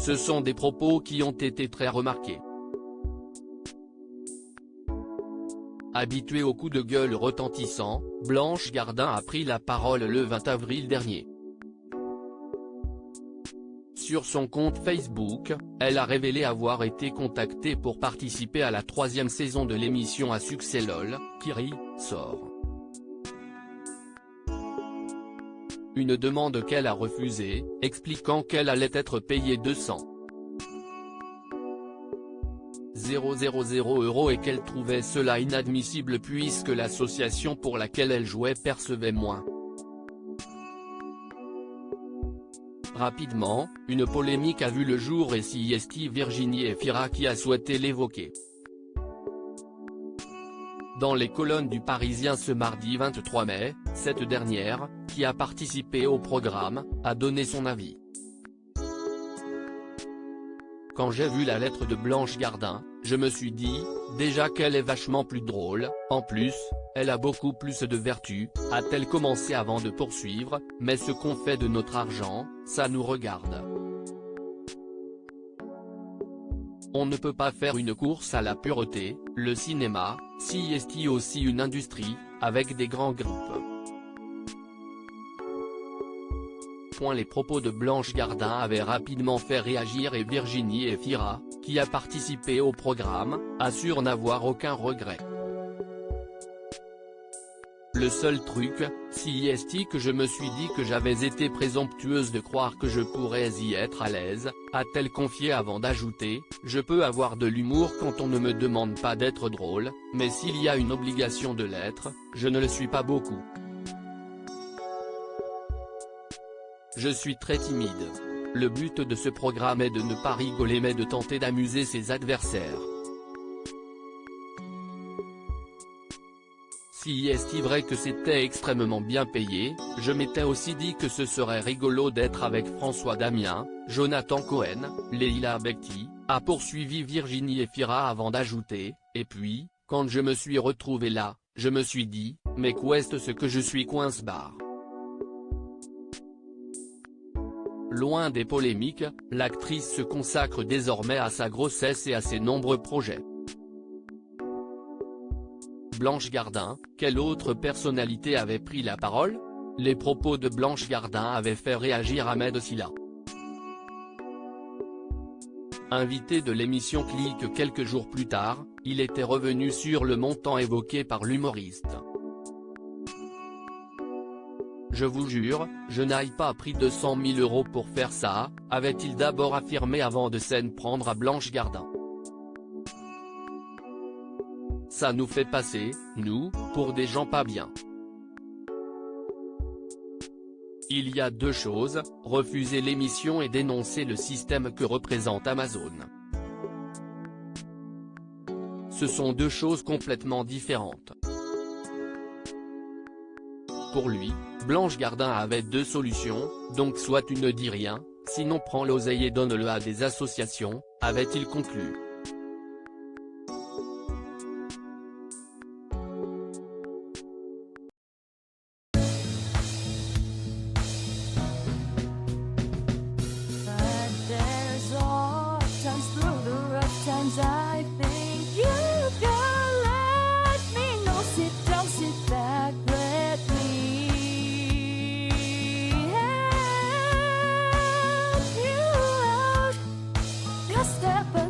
Ce sont des propos qui ont été très remarqués. Habituée aux coups de gueule retentissants, Blanche Gardin a pris la parole le 20 avril dernier. Sur son compte Facebook, elle a révélé avoir été contactée pour participer à la 3e saison de l'émission à succès LOL, qui sort. Une demande qu'elle a refusée, expliquant qu'elle allait être payée 200 000 € et qu'elle trouvait cela inadmissible puisque l'association pour laquelle elle jouait percevait moins. Rapidement, une polémique a vu le jour et c'est Virginie Efira qui a souhaité l'évoquer. Dans les colonnes du Parisien ce mardi 23 mai, cette dernière, qui a participé au programme, a donné son avis. Quand j'ai vu la lettre de Blanche Gardin, je me suis dit, déjà qu'elle est vachement plus drôle, en plus, elle a beaucoup plus de vertus, a-t-elle commencé avant de poursuivre, mais ce qu'on fait de notre argent, ça nous regarde. On ne peut pas faire une course à la pureté, le cinéma, c'est aussi une industrie, avec des grands groupes. Les propos de Blanche Gardin avaient rapidement fait réagir et Virginie Efira, qui a participé au programme, assure n'avoir aucun regret. Le seul truc, c'est que je me suis dit que j'avais été présomptueuse de croire que je pourrais y être à l'aise, a-t-elle confié avant d'ajouter, je peux avoir de l'humour quand on ne me demande pas d'être drôle, mais s'il y a une obligation de l'être, je ne le suis pas beaucoup. Je suis très timide. Le but de ce programme est de ne pas rigoler mais de tenter d'amuser ses adversaires. Si est vrai que c'était extrêmement bien payé, je m'étais aussi dit que ce serait rigolo d'être avec François Damien, Jonathan Cohen, Leila Bekti, a poursuivi Virginie Efira avant d'ajouter, et puis, quand je me suis retrouvé là, je me suis dit, mais qu'est-ce que je suis coince-barre. Loin des polémiques, l'actrice se consacre désormais à sa grossesse et à ses nombreux projets. Blanche Gardin, quelle autre personnalité avait pris la parole? Les propos de Blanche Gardin avaient fait réagir Ahmed Silla. Invité de l'émission Click quelques jours plus tard, il était revenu sur le montant évoqué par l'humoriste. Je vous jure, je n'ai pas pris 200 000 € pour faire ça, avait-il d'abord affirmé avant de s'en prendre à Blanche Gardin. Ça nous fait passer, nous, pour des gens pas bien. Il y a deux choses, refuser l'émission et dénoncer le système que représente Amazon. Ce sont deux choses complètement différentes. Pour lui, Blanche Gardin avait deux solutions, donc soit tu ne dis rien, sinon prends l'oseille et donne-le à des associations, avait-il conclu. Step